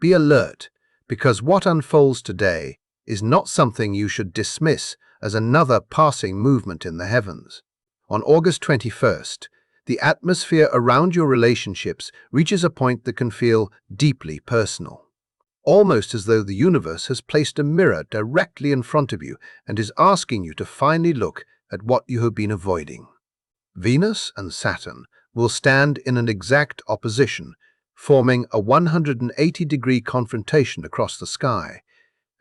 Be alert, because what unfolds today is not something you should dismiss as another passing movement in the heavens. On August 21st, the atmosphere around your relationships reaches a point that can feel deeply personal, almost as though the universe has placed a mirror directly in front of you and is asking you to finally look at what you have been avoiding. Venus and Saturn will stand in an exact opposition, forming a 180-degree confrontation across the sky,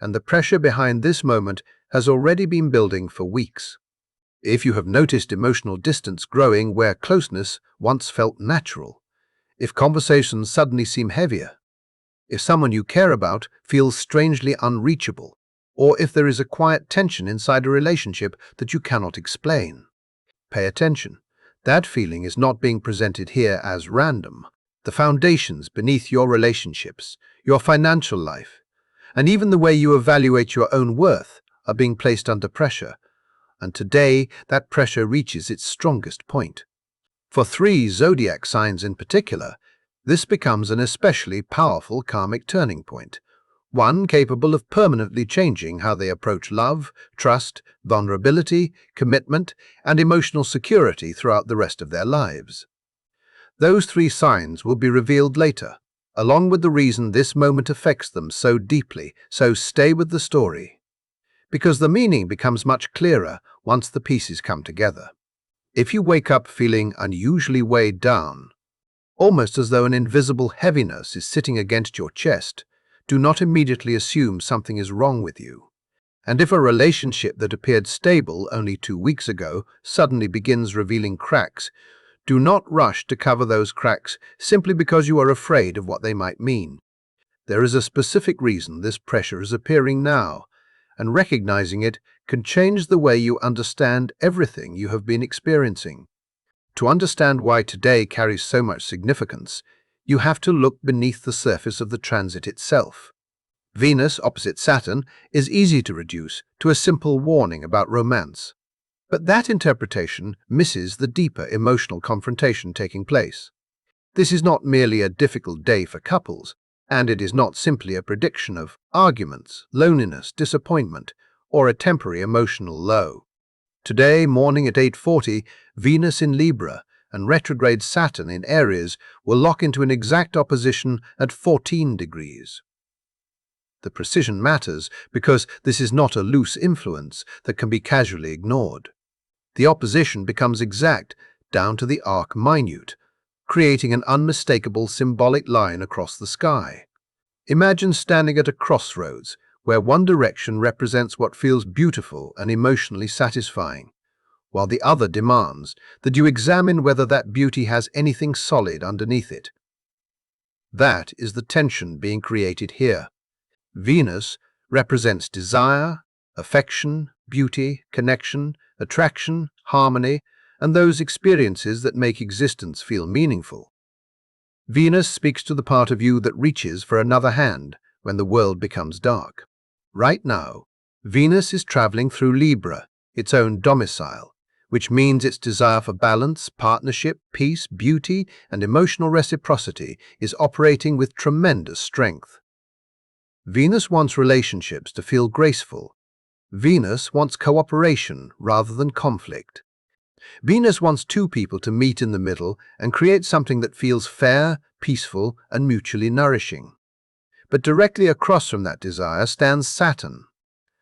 and the pressure behind this moment has already been building for weeks. If you have noticed emotional distance growing where closeness once felt natural, if conversations suddenly seem heavier, if someone you care about feels strangely unreachable, or if there is a quiet tension inside a relationship that you cannot explain, pay attention. That feeling is not being presented here as random. The foundations beneath your relationships, your financial life, and even the way you evaluate your own worth are being placed under pressure. And today, that pressure reaches its strongest point. For 3 zodiac signs in particular, this becomes an especially powerful karmic turning point, one capable of permanently changing how they approach love, trust, vulnerability, commitment, and emotional security throughout the rest of their lives. Those 3 signs will be revealed later, along with the reason this moment affects them so deeply, so stay with the story, because the meaning becomes much clearer once the pieces come together. If you wake up feeling unusually weighed down, almost as though an invisible heaviness is sitting against your chest, do not immediately assume something is wrong with you. And if a relationship that appeared stable only 2 weeks ago suddenly begins revealing cracks, do not rush to cover those cracks simply because you are afraid of what they might mean. There is a specific reason this pressure is appearing now, and recognizing it can change the way you understand everything you have been experiencing. To understand why today carries so much significance, you have to look beneath the surface of the transit itself. Venus opposite Saturn is easy to reduce to a simple warning about romance. But that interpretation misses the deeper emotional confrontation taking place. This is not merely a difficult day for couples, and it is not simply a prediction of arguments, loneliness, disappointment, or a temporary emotional low. Today, morning at 8:40, Venus in Libra and retrograde Saturn in Aries will lock into an exact opposition at 14 degrees. The precision matters because this is not a loose influence that can be casually ignored. The opposition becomes exact down to the arc minute, creating an unmistakable symbolic line across the sky. Imagine standing at a crossroads where one direction represents what feels beautiful and emotionally satisfying, while the other demands that you examine whether that beauty has anything solid underneath it. That is the tension being created here. Venus represents desire, affection, beauty, connection, attraction, harmony, and those experiences that make existence feel meaningful. Venus speaks to the part of you that reaches for another hand when the world becomes dark. Right now, Venus is traveling through Libra, its own domicile, which means its desire for balance, partnership, peace, beauty, and emotional reciprocity is operating with tremendous strength. Venus wants relationships to feel graceful. Venus wants cooperation rather than conflict. Venus wants 2 people to meet in the middle and create something that feels fair, peaceful, and mutually nourishing. But directly across from that desire stands Saturn.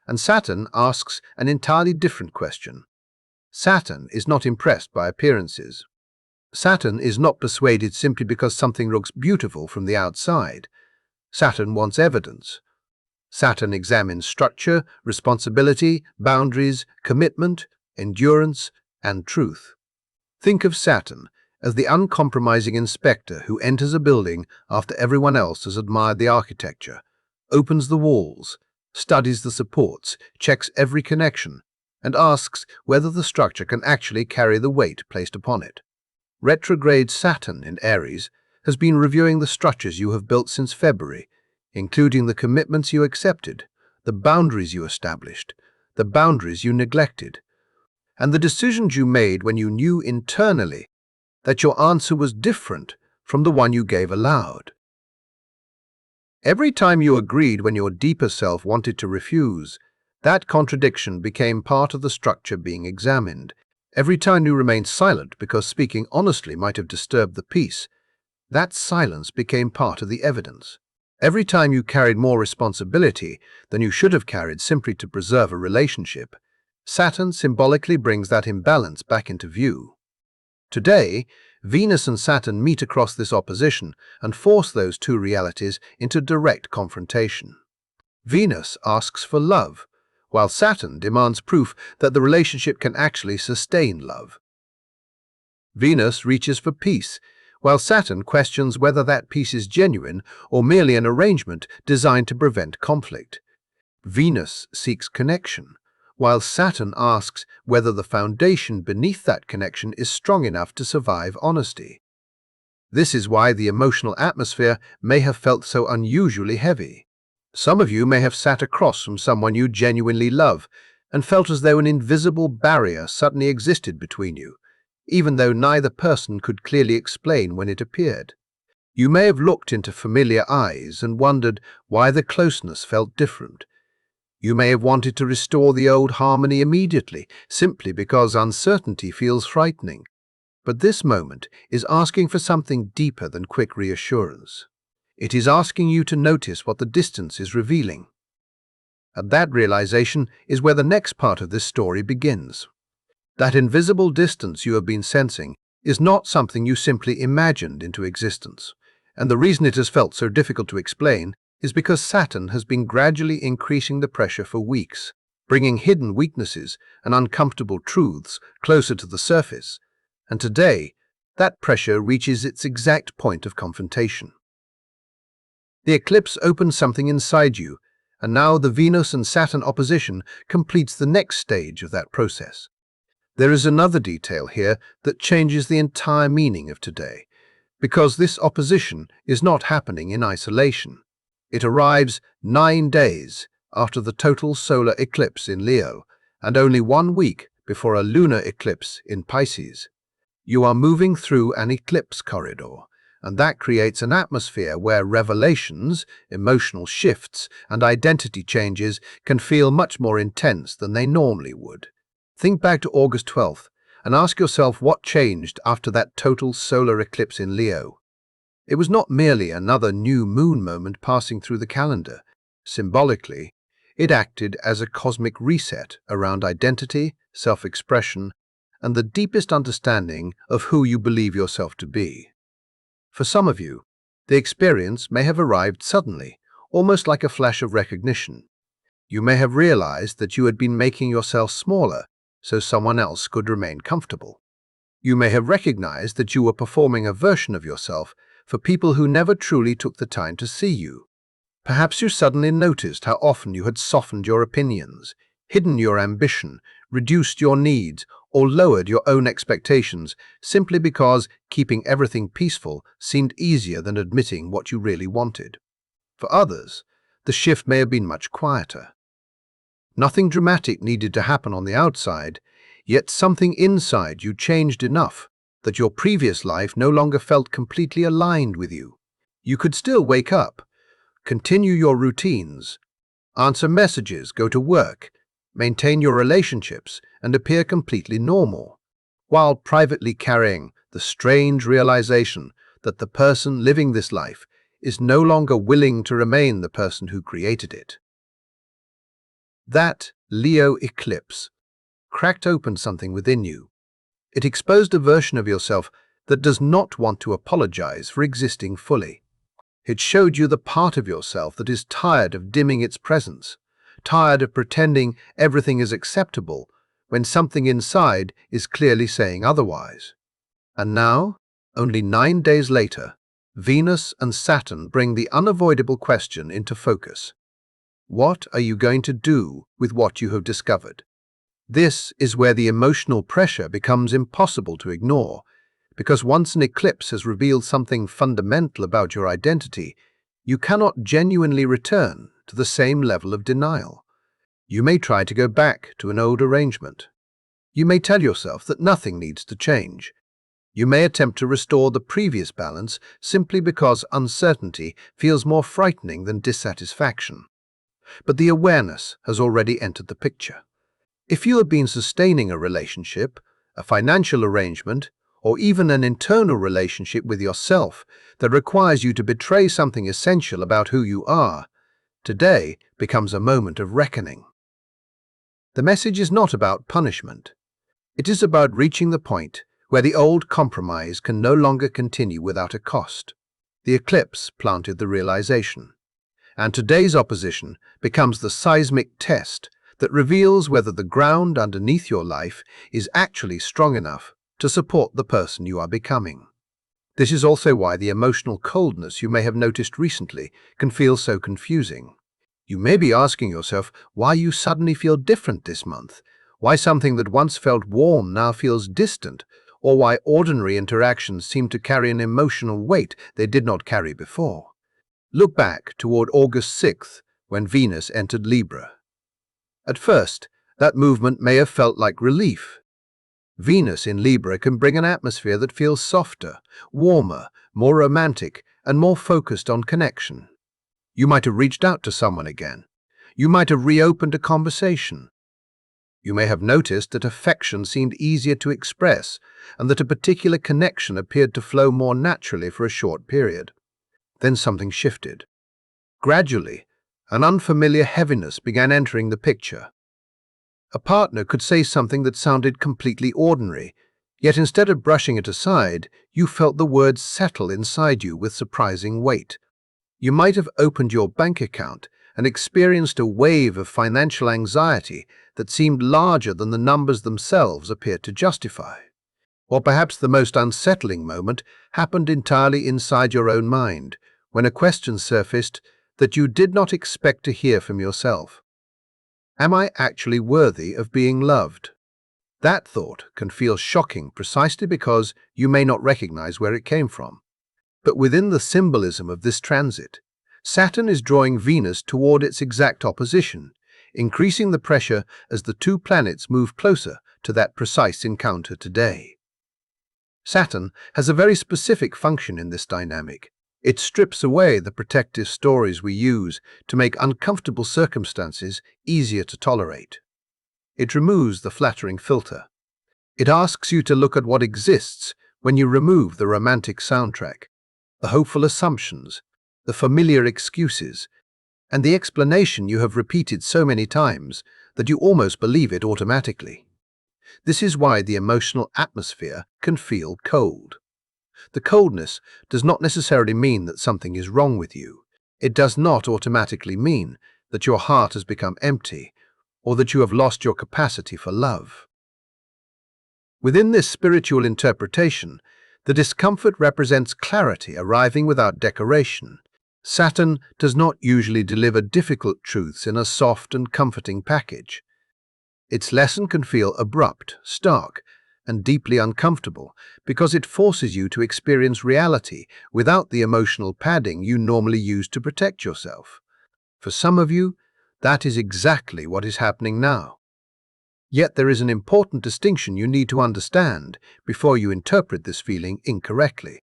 And Saturn asks an entirely different question. Saturn is not impressed by appearances. Saturn is not persuaded simply because something looks beautiful from the outside. Saturn wants evidence. Saturn examines structure, responsibility, boundaries, commitment, endurance, and truth. Think of Saturn as the uncompromising inspector who enters a building after everyone else has admired the architecture, opens the walls, studies the supports, checks every connection, and asks whether the structure can actually carry the weight placed upon it. Retrograde Saturn in Aries has been reviewing the structures you have built since February, including the commitments you accepted, the boundaries you established, the boundaries you neglected, and the decisions you made when you knew internally that your answer was different from the one you gave aloud. Every time you agreed when your deeper self wanted to refuse, that contradiction became part of the structure being examined. Every time you remained silent because speaking honestly might have disturbed the peace, that silence became part of the evidence. Every time you carried more responsibility than you should have carried simply to preserve a relationship, Saturn symbolically brings that imbalance back into view. Today, Venus and Saturn meet across this opposition and force those two realities into direct confrontation. Venus asks for love, while Saturn demands proof that the relationship can actually sustain love. Venus reaches for peace, while Saturn questions whether that peace is genuine or merely an arrangement designed to prevent conflict. Venus seeks connection, while Saturn asks whether the foundation beneath that connection is strong enough to survive honesty. This is why the emotional atmosphere may have felt so unusually heavy. Some of you may have sat across from someone you genuinely love and felt as though an invisible barrier suddenly existed between you, even though neither person could clearly explain when it appeared. You may have looked into familiar eyes and wondered why the closeness felt different. You may have wanted to restore the old harmony immediately, simply because uncertainty feels frightening. But this moment is asking for something deeper than quick reassurance. It is asking you to notice what the distance is revealing. And that realization is where the next part of this story begins. That invisible distance you have been sensing is not something you simply imagined into existence. And the reason it has felt so difficult to explain is because Saturn has been gradually increasing the pressure for weeks, bringing hidden weaknesses and uncomfortable truths closer to the surface. And today, that pressure reaches its exact point of confrontation. The eclipse opens something inside you, and now the Venus and Saturn opposition completes the next stage of that process. There is another detail here that changes the entire meaning of today, because this opposition is not happening in isolation. It arrives 9 days after the total solar eclipse in Leo, and only 1 week before a lunar eclipse in Pisces. You are moving through an eclipse corridor, and that creates an atmosphere where revelations, emotional shifts, and identity changes can feel much more intense than they normally would. Think back to August 12th and ask yourself what changed after that total solar eclipse in Leo. It was not merely another new moon moment passing through the calendar. Symbolically, it acted as a cosmic reset around identity, self-expression, and the deepest understanding of who you believe yourself to be. For some of you, the experience may have arrived suddenly, almost like a flash of recognition. You may have realized that you had been making yourself smaller so someone else could remain comfortable. You may have recognized that you were performing a version of yourself for people who never truly took the time to see you. Perhaps you suddenly noticed how often you had softened your opinions, hidden your ambition, reduced your needs, or lowered your own expectations simply because keeping everything peaceful seemed easier than admitting what you really wanted. For others, the shift may have been much quieter. Nothing dramatic needed to happen on the outside, yet something inside you changed enough that your previous life no longer felt completely aligned with you. You could still wake up, continue your routines, answer messages, go to work, maintain your relationships, and appear completely normal, while privately carrying the strange realization that the person living this life is no longer willing to remain the person who created it. That Leo eclipse cracked open something within you. It exposed a version of yourself that does not want to apologize for existing fully. It showed you the part of yourself that is tired of dimming its presence, tired of pretending everything is acceptable when something inside is clearly saying otherwise. And now, only 9 days later, Venus and Saturn bring the unavoidable question into focus. What are you going to do with what you have discovered? This is where the emotional pressure becomes impossible to ignore, because once an eclipse has revealed something fundamental about your identity, you cannot genuinely return to the same level of denial. You may try to go back to an old arrangement. You may tell yourself that nothing needs to change, You may attempt to restore the previous balance simply because uncertainty feels more frightening than dissatisfaction. But the awareness has already entered the picture. If you have been sustaining a relationship, a financial arrangement, or even an internal relationship with yourself that requires you to betray something essential about who you are, today becomes a moment of reckoning. The message is not about punishment. It is about reaching the point where the old compromise can no longer continue without a cost. The eclipse planted the realization, and today's opposition becomes the seismic test that reveals whether the ground underneath your life is actually strong enough to support the person you are becoming. This is also why the emotional coldness you may have noticed recently can feel so confusing. You may be asking yourself why you suddenly feel different this month, why something that once felt warm now feels distant, or why ordinary interactions seem to carry an emotional weight they did not carry before. Look back toward August 6th, when Venus entered Libra. At first, that movement may have felt like relief. Venus in Libra can bring an atmosphere that feels softer, warmer, more romantic, and more focused on connection. You might have reached out to someone again. You might have reopened a conversation. You may have noticed that affection seemed easier to express and that a particular connection appeared to flow more naturally for a short period. Then something shifted. Gradually, an unfamiliar heaviness began entering the picture. A partner could say something that sounded completely ordinary, yet instead of brushing it aside, you felt the words settle inside you with surprising weight. You might have opened your bank account and experienced a wave of financial anxiety that seemed larger than the numbers themselves appeared to justify. Or perhaps the most unsettling moment happened entirely inside your own mind, when a question surfaced that you did not expect to hear from yourself. Am I actually worthy of being loved? That thought can feel shocking precisely because you may not recognize where it came from. But within the symbolism of this transit, Saturn is drawing Venus toward its exact opposition, increasing the pressure as the two planets move closer to that precise encounter today. Saturn has a very specific function in this dynamic. It strips away the protective stories we use to make uncomfortable circumstances easier to tolerate. It removes the flattering filter. It asks you to look at what exists when you remove the romantic soundtrack, the hopeful assumptions, the familiar excuses, and the explanation you have repeated so many times that you almost believe it automatically. This is why the emotional atmosphere can feel cold. The coldness does not necessarily mean that something is wrong with you. It does not automatically mean that your heart has become empty or that you have lost your capacity for love. Within this spiritual interpretation, the discomfort represents clarity arriving without decoration. Saturn does not usually deliver difficult truths in a soft and comforting package. Its lesson can feel abrupt, stark, and deeply uncomfortable because it forces you to experience reality without the emotional padding you normally use to protect yourself. For some of you, that is exactly what is happening now. Yet there is an important distinction you need to understand before you interpret this feeling incorrectly.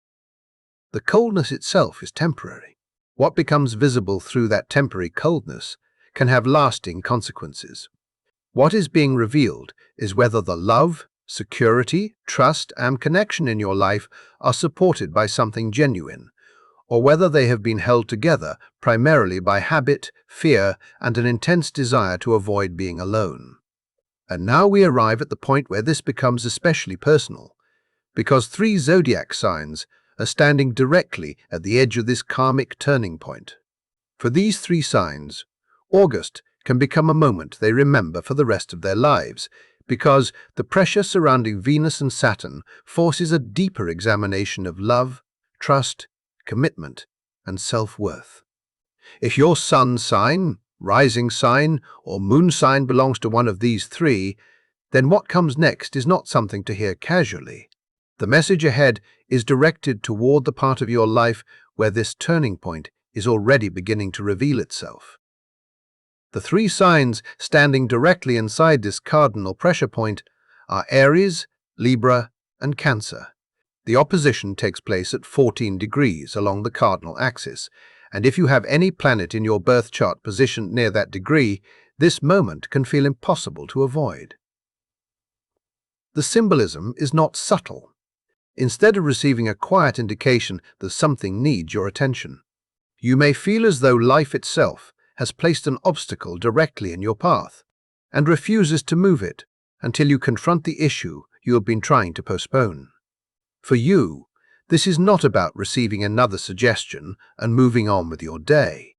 The coldness itself is temporary. What becomes visible through that temporary coldness can have lasting consequences. What is being revealed is whether the love, security, trust, and connection in your life are supported by something genuine, or whether they have been held together primarily by habit, fear, and an intense desire to avoid being alone. And now we arrive at the point where this becomes especially personal, because 3 zodiac signs are standing directly at the edge of this karmic turning point. For these 3 signs, August can become a moment they remember for the rest of their lives, because the pressure surrounding Venus and Saturn forces a deeper examination of love, trust, commitment, and self-worth. If your sun sign, rising sign, or moon sign belongs to one of these 3, then what comes next is not something to hear casually. The message ahead is directed toward the part of your life where this turning point is already beginning to reveal itself. The 3 signs standing directly inside this cardinal pressure point are Aries, Libra, and Cancer. The opposition takes place at 14 degrees along the cardinal axis, and if you have any planet in your birth chart positioned near that degree, this moment can feel impossible to avoid. The symbolism is not subtle. Instead of receiving a quiet indication that something needs your attention, you may feel as though life itself has placed an obstacle directly in your path and refuses to move it until you confront the issue you have been trying to postpone. For you, this is not about receiving another suggestion and moving on with your day.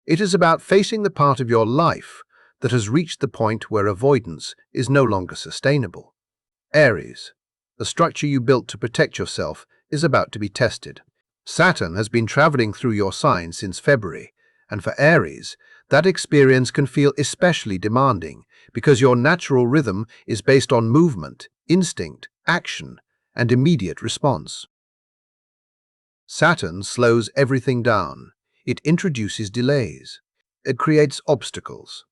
It is about facing the part of your life that has reached the point where avoidance is no longer sustainable. Aries, the structure you built to protect yourself, is about to be tested. Saturn has been traveling through your sign since February, and for Aries, that experience can feel especially demanding because your natural rhythm is based on movement, instinct, action, and immediate response. Saturn slows everything down. It introduces delays. It creates obstacles.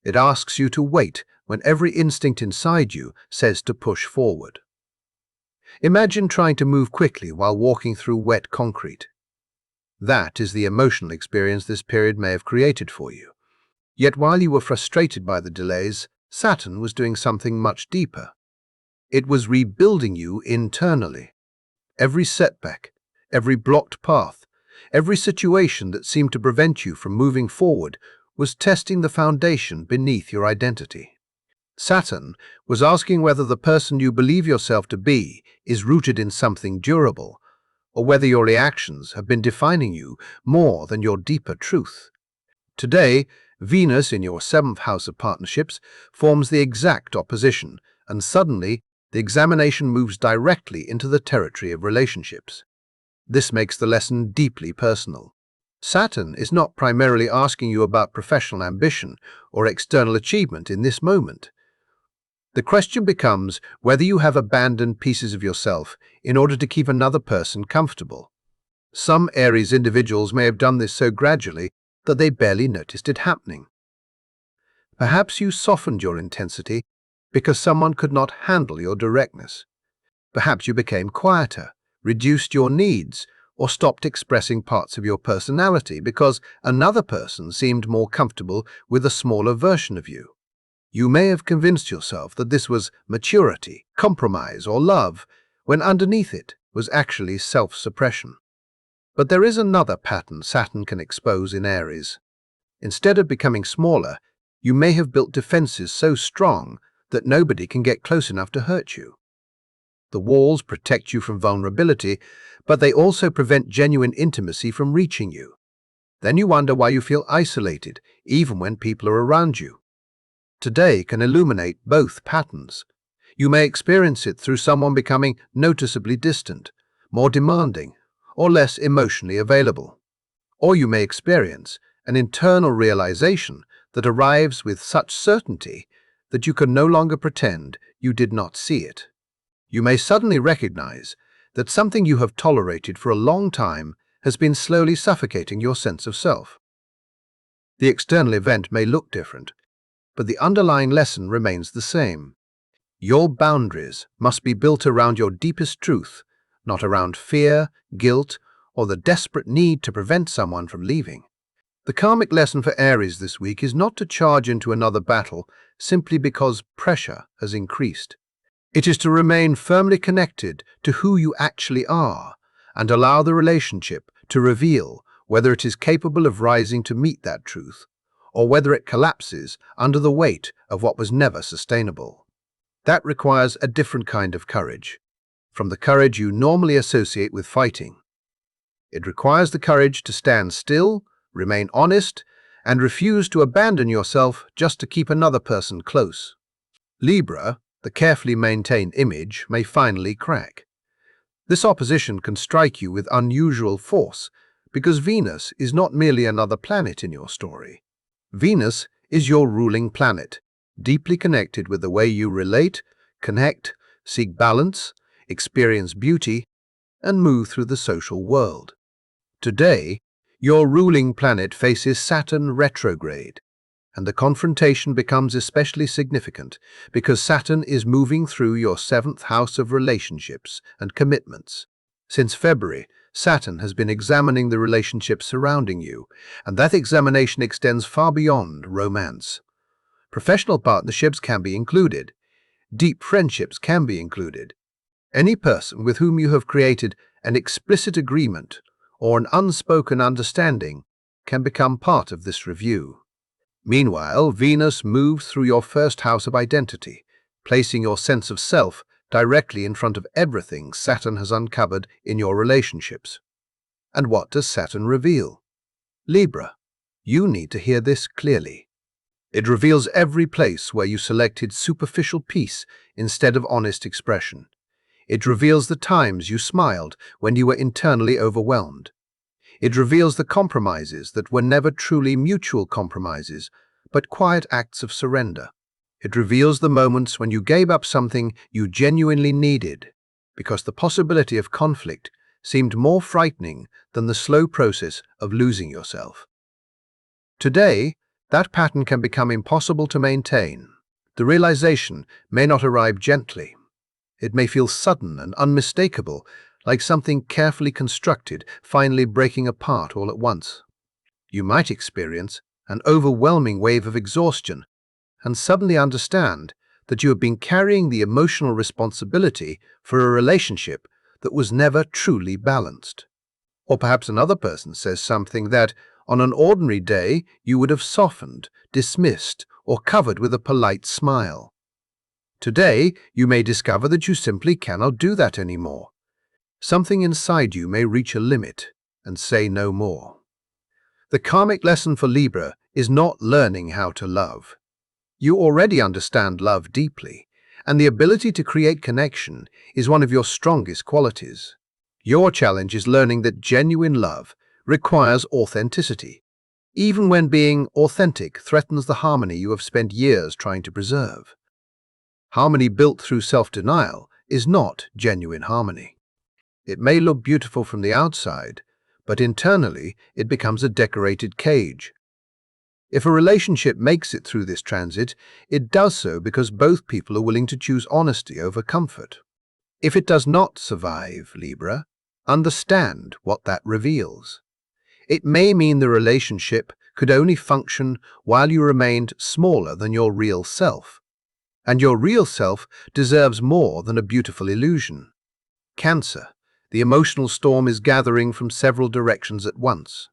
It asks you to wait when every instinct inside you says to push forward. Imagine trying to move quickly while walking through wet concrete. That is the emotional experience this period may have created for you. Yet while you were frustrated by the delays, Saturn was doing something much deeper. It was rebuilding you internally. Every setback, every blocked path, every situation that seemed to prevent you from moving forward was testing the foundation beneath your identity. Saturn was asking whether the person you believe yourself to be is rooted in something durable, or whether your reactions have been defining you more than your deeper truth. Today, Venus in your 7th house of partnerships forms the exact opposition, and suddenly the examination moves directly into the territory of relationships. This makes the lesson deeply personal. Saturn is not primarily asking you about professional ambition or external achievement in this moment. The question becomes whether you have abandoned pieces of yourself in order to keep another person comfortable. Some Aries individuals may have done this so gradually that they barely noticed it happening. Perhaps you softened your intensity because someone could not handle your directness. Perhaps you became quieter, reduced your needs, or stopped expressing parts of your personality because another person seemed more comfortable with a smaller version of you. You may have convinced yourself that this was maturity, compromise, or love, when underneath it was actually self-suppression. But there is another pattern Saturn can expose in Aries. Instead of becoming smaller, you may have built defenses so strong that nobody can get close enough to hurt you. The walls protect you from vulnerability, but they also prevent genuine intimacy from reaching you. Then you wonder why you feel isolated, even when people are around you. Today can illuminate both patterns. You may experience it through someone becoming noticeably distant, more demanding, or less emotionally available. Or you may experience an internal realization that arrives with such certainty that you can no longer pretend you did not see it. You may suddenly recognize that something you have tolerated for a long time has been slowly suffocating your sense of self. The external event may look different, but the underlying lesson remains the same. Your boundaries must be built around your deepest truth, not around fear, guilt, or the desperate need to prevent someone from leaving. The karmic lesson for Aries this week is not to charge into another battle simply because pressure has increased. It is to remain firmly connected to who you actually are and allow the relationship to reveal whether it is capable of rising to meet that truth or whether it collapses under the weight of what was never sustainable. That requires a different kind of courage, from the courage you normally associate with fighting. It requires the courage to stand still, remain honest, and refuse to abandon yourself just to keep another person close. Libra, the carefully maintained image, may finally crack. This opposition can strike you with unusual force because Venus is not merely another planet in your story. Venus is your ruling planet, deeply connected with the way you relate, connect, seek balance, experience beauty, and move through the social world. Today, your ruling planet faces Saturn retrograde, And the confrontation becomes especially significant because Saturn is moving through your seventh house of relationships and commitments. Since February, Saturn has been examining the relationships surrounding you, and that examination extends far beyond romance. Professional partnerships can be included. Deep friendships can be included. Any person with whom you have created an explicit agreement or an unspoken understanding can become part of this review. Meanwhile, Venus moves through your first house of identity, placing your sense of self directly in front of everything Saturn has uncovered in your relationships. And what does Saturn reveal? Libra, you need to hear this clearly. It reveals every place where you selected superficial peace instead of honest expression. It reveals the times you smiled when you were internally overwhelmed. It reveals the compromises that were never truly mutual compromises, but quiet acts of surrender. It reveals the moments when you gave up something you genuinely needed, because the possibility of conflict seemed more frightening than the slow process of losing yourself. Today, that pattern can become impossible to maintain. The realization may not arrive gently. It may feel sudden and unmistakable, like something carefully constructed, finally breaking apart all at once. You might experience an overwhelming wave of exhaustion and suddenly understand that you have been carrying the emotional responsibility for a relationship that was never truly balanced. Or perhaps another person says something that, on an ordinary day, you would have softened, dismissed, or covered with a polite smile. Today, you may discover that you simply cannot do that anymore. Something inside you may reach a limit and say no more. The karmic lesson for Libra is not learning how to love. You already understand love deeply, and the ability to create connection is one of your strongest qualities. Your challenge is learning that genuine love requires authenticity, even when being authentic threatens the harmony you have spent years trying to preserve. Harmony built through self-denial is not genuine harmony. It may look beautiful from the outside, but internally it becomes a decorated cage. If a relationship makes it through this transit, it does so because both people are willing to choose honesty over comfort. If it does not survive, Libra, understand what that reveals. It may mean the relationship could only function while you remained smaller than your real self. And your real self deserves more than a beautiful illusion. Cancer. The emotional storm is gathering from several directions at once.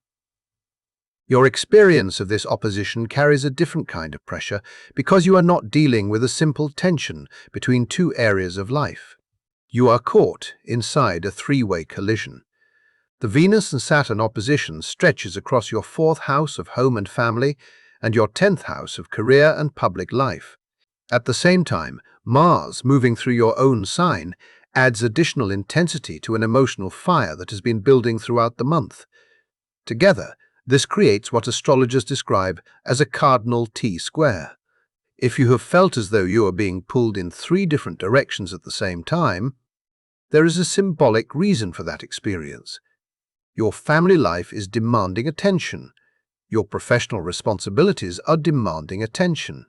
Your experience of this opposition carries a different kind of pressure because you are not dealing with a simple tension between two areas of life. You are caught inside a three-way collision. The Venus and Saturn opposition stretches across your fourth house of home and family and your 10th house of career and public life. At the same time, Mars, moving through your own sign, adds additional intensity to an emotional fire that has been building throughout the month. Together, this creates what astrologers describe as a cardinal T-square. If you have felt as though you are being pulled in three different directions at the same time, there is a symbolic reason for that experience. Your family life is demanding attention. Your professional responsibilities are demanding attention.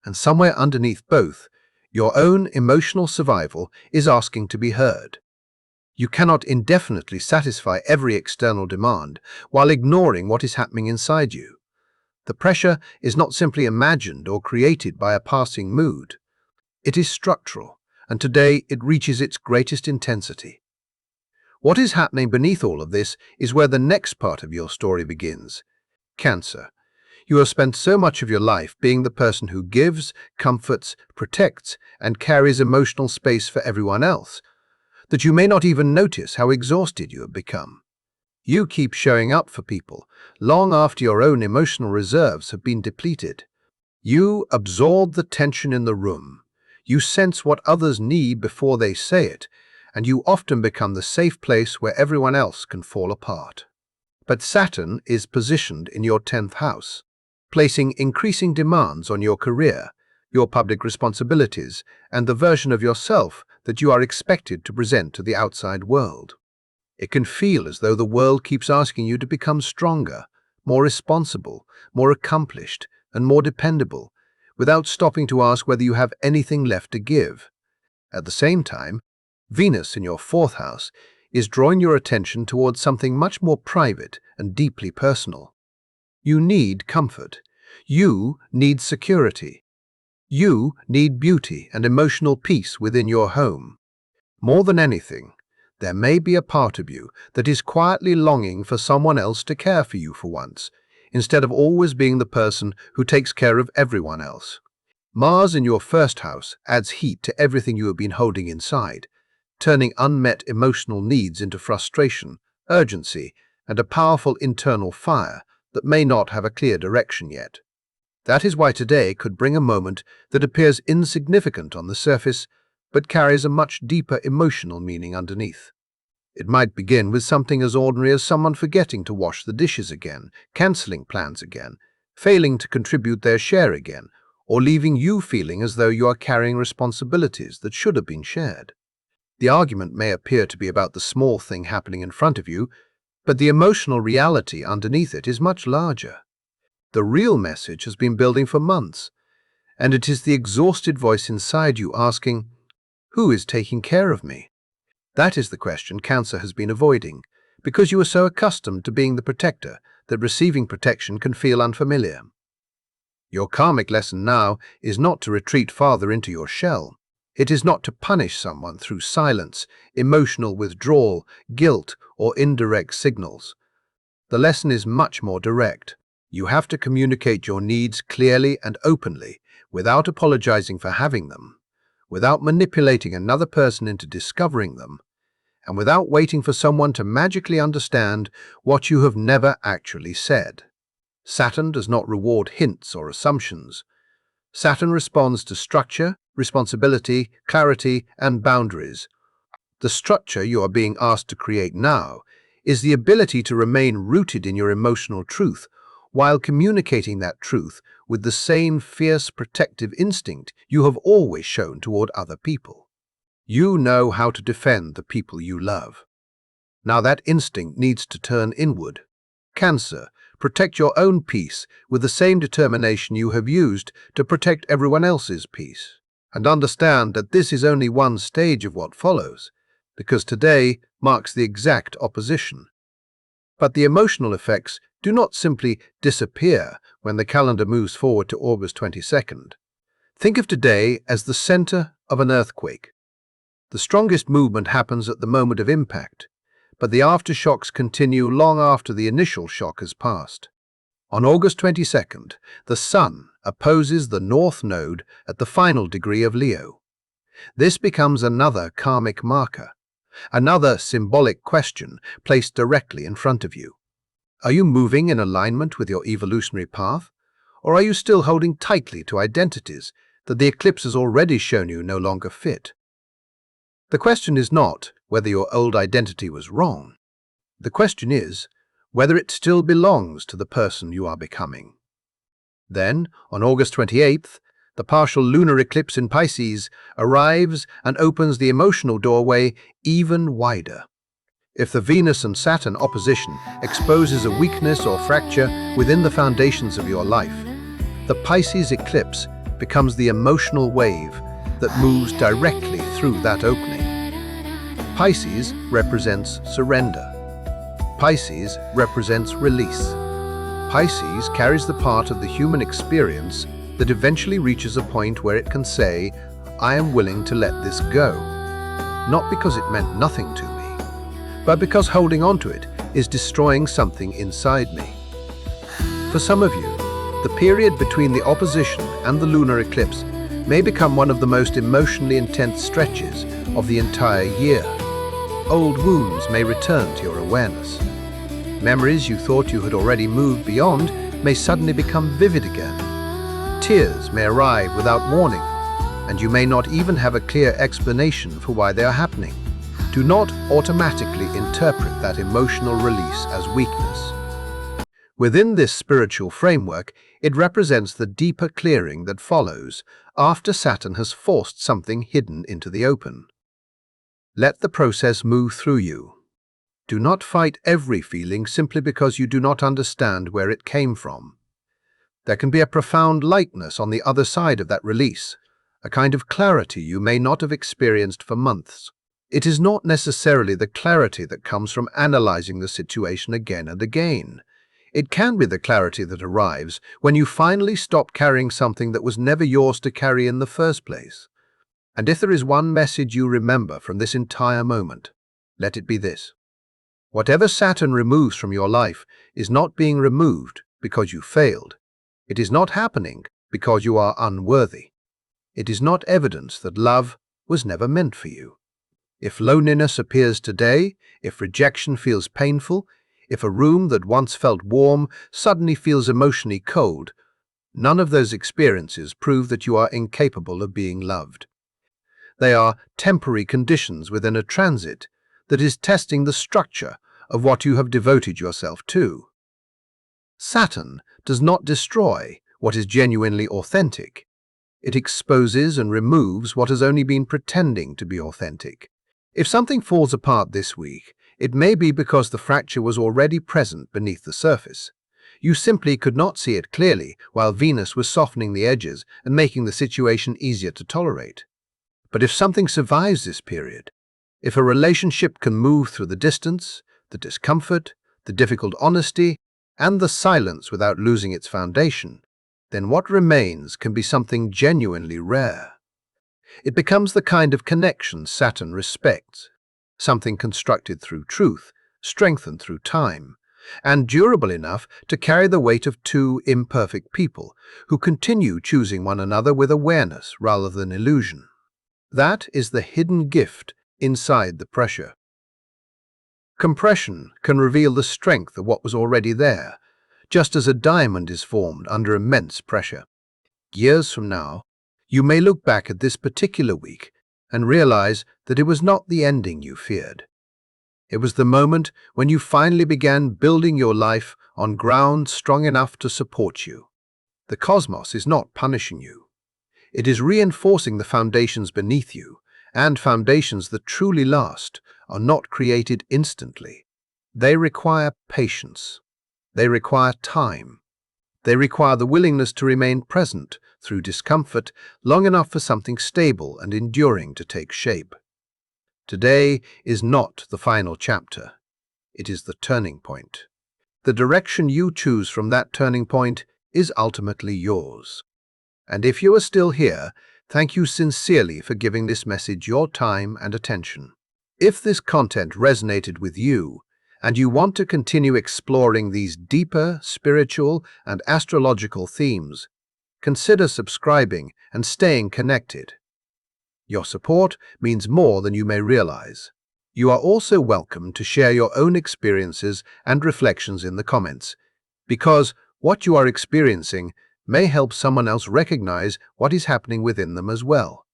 And somewhere underneath both, your own emotional survival is asking to be heard. You cannot indefinitely satisfy every external demand while ignoring what is happening inside you. The pressure is not simply imagined or created by a passing mood. It is structural, and today it reaches its greatest intensity. What is happening beneath all of this is where the next part of your story begins. Cancer. You have spent so much of your life being the person who gives, comforts, protects, and carries emotional space for everyone else, that you may not even notice how exhausted you have become. You keep showing up for people long after your own emotional reserves have been depleted. You absorb the tension in the room. You sense what others need before they say it, and you often become the safe place where everyone else can fall apart. But Saturn is positioned in your 10th house, placing increasing demands on your career, your public responsibilities, and the version of yourself that you are expected to present to the outside world. It can feel as though the world keeps asking you to become stronger, more responsible, more accomplished, and more dependable, without stopping to ask whether you have anything left to give. At the same time, Venus in your fourth house is drawing your attention towards something much more private and deeply personal. You need comfort. You need security. You need beauty and emotional peace within your home. More than anything, there may be a part of you that is quietly longing for someone else to care for you for once, instead of always being the person who takes care of everyone else. Mars in your first house adds heat to everything you have been holding inside, turning unmet emotional needs into frustration, urgency, and a powerful internal fire that may not have a clear direction yet. That is why today could bring a moment that appears insignificant on the surface, but carries a much deeper emotional meaning underneath. It might begin with something as ordinary as someone forgetting to wash the dishes again, cancelling plans again, failing to contribute their share again, or leaving you feeling as though you are carrying responsibilities that should have been shared. The argument may appear to be about the small thing happening in front of you, but the emotional reality underneath it is much larger. The real message has been building for months, and it is the exhausted voice inside you asking, "Who is taking care of me?" That is the question Cancer has been avoiding, because you are so accustomed to being the protector that receiving protection can feel unfamiliar. Your karmic lesson now is not to retreat farther into your shell. It is not to punish someone through silence, emotional withdrawal, guilt, or indirect signals. The lesson is much more direct. You have to communicate your needs clearly and openly, without apologizing for having them, without manipulating another person into discovering them, and without waiting for someone to magically understand what you have never actually said. Saturn does not reward hints or assumptions. Saturn responds to structure, responsibility, clarity, and boundaries. The structure you are being asked to create now is the ability to remain rooted in your emotional truth while communicating that truth with the same fierce protective instinct you have always shown toward other people. You know how to defend the people you love. Now that instinct needs to turn inward. Cancer, protect your own peace with the same determination you have used to protect everyone else's peace. And understand that this is only one stage of what follows, because today marks the exact opposition. But the emotional effects do not simply disappear when the calendar moves forward to August 22nd. Think of today as the center of an earthquake. The strongest movement happens at the moment of impact, but the aftershocks continue long after the initial shock has passed. On August 22nd, the Sun opposes the North Node at the final degree of Leo. This becomes another karmic marker, another symbolic question placed directly in front of you. Are you moving in alignment with your evolutionary path, or are you still holding tightly to identities that the eclipse has already shown you no longer fit? The question is not whether your old identity was wrong. The question is whether it still belongs to the person you are becoming. Then, on August 28th, the partial lunar eclipse in Pisces arrives and opens the emotional doorway even wider. If the Venus and Saturn opposition exposes a weakness or fracture within the foundations of your life, the Pisces eclipse becomes the emotional wave that moves directly through that opening. Pisces represents surrender. Pisces represents release. Pisces carries the part of the human experience that eventually reaches a point where it can say, "I am willing to let this go," not because it meant nothing to me, but because holding on to it is destroying something inside me. For some of you, the period between the opposition and the lunar eclipse may become one of the most emotionally intense stretches of the entire year. Old wounds may return to your awareness. Memories you thought you had already moved beyond may suddenly become vivid again. Tears may arrive without warning, and you may not even have a clear explanation for why they are happening. Do not automatically interpret that emotional release as weakness. Within this spiritual framework, it represents the deeper clearing that follows after Saturn has forced something hidden into the open. Let the process move through you. Do not fight every feeling simply because you do not understand where it came from. There can be a profound lightness on the other side of that release, a kind of clarity you may not have experienced for months. It is not necessarily the clarity that comes from analyzing the situation again and again. It can be the clarity that arrives when you finally stop carrying something that was never yours to carry in the first place. And if there is one message you remember from this entire moment, let it be this. Whatever Saturn removes from your life is not being removed because you failed. It is not happening because you are unworthy. It is not evidence that love was never meant for you. If loneliness appears today, if rejection feels painful, if a room that once felt warm suddenly feels emotionally cold, none of those experiences prove that you are incapable of being loved. They are temporary conditions within a transit that is testing the structure of what you have devoted yourself to. Saturn does not destroy what is genuinely authentic. It exposes and removes what has only been pretending to be authentic. If something falls apart this week, it may be because the fracture was already present beneath the surface. You simply could not see it clearly while Venus was softening the edges and making the situation easier to tolerate. But if something survives this period, if a relationship can move through the distance, the discomfort, the difficult honesty, and the silence without losing its foundation, then what remains can be something genuinely rare. It becomes the kind of connection Saturn respects, something constructed through truth, strengthened through time, and durable enough to carry the weight of two imperfect people who continue choosing one another with awareness rather than illusion. That is the hidden gift inside the pressure. Compression can reveal the strength of what was already there, just as a diamond is formed under immense pressure. Years from now, you may look back at this particular week and realize that it was not the ending you feared. It was the moment when you finally began building your life on ground strong enough to support you. The cosmos is not punishing you. It is reinforcing the foundations beneath you, and foundations that truly last are not created instantly. They require patience. They require time. They require the willingness to remain present through discomfort long enough for something stable and enduring to take shape. Today is not the final chapter. It is the turning point. The direction you choose from that turning point is ultimately yours. And if you are still here, thank you sincerely for giving this message your time and attention. If this content resonated with you, and you want to continue exploring these deeper spiritual and astrological themes, consider subscribing and staying connected. Your support means more than you may realize. You are also welcome to share your own experiences and reflections in the comments, because what you are experiencing may help someone else recognize what is happening within them as well.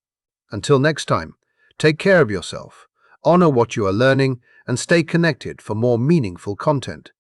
Until next time, take care of yourself, honor what you are learning, and stay connected for more meaningful content.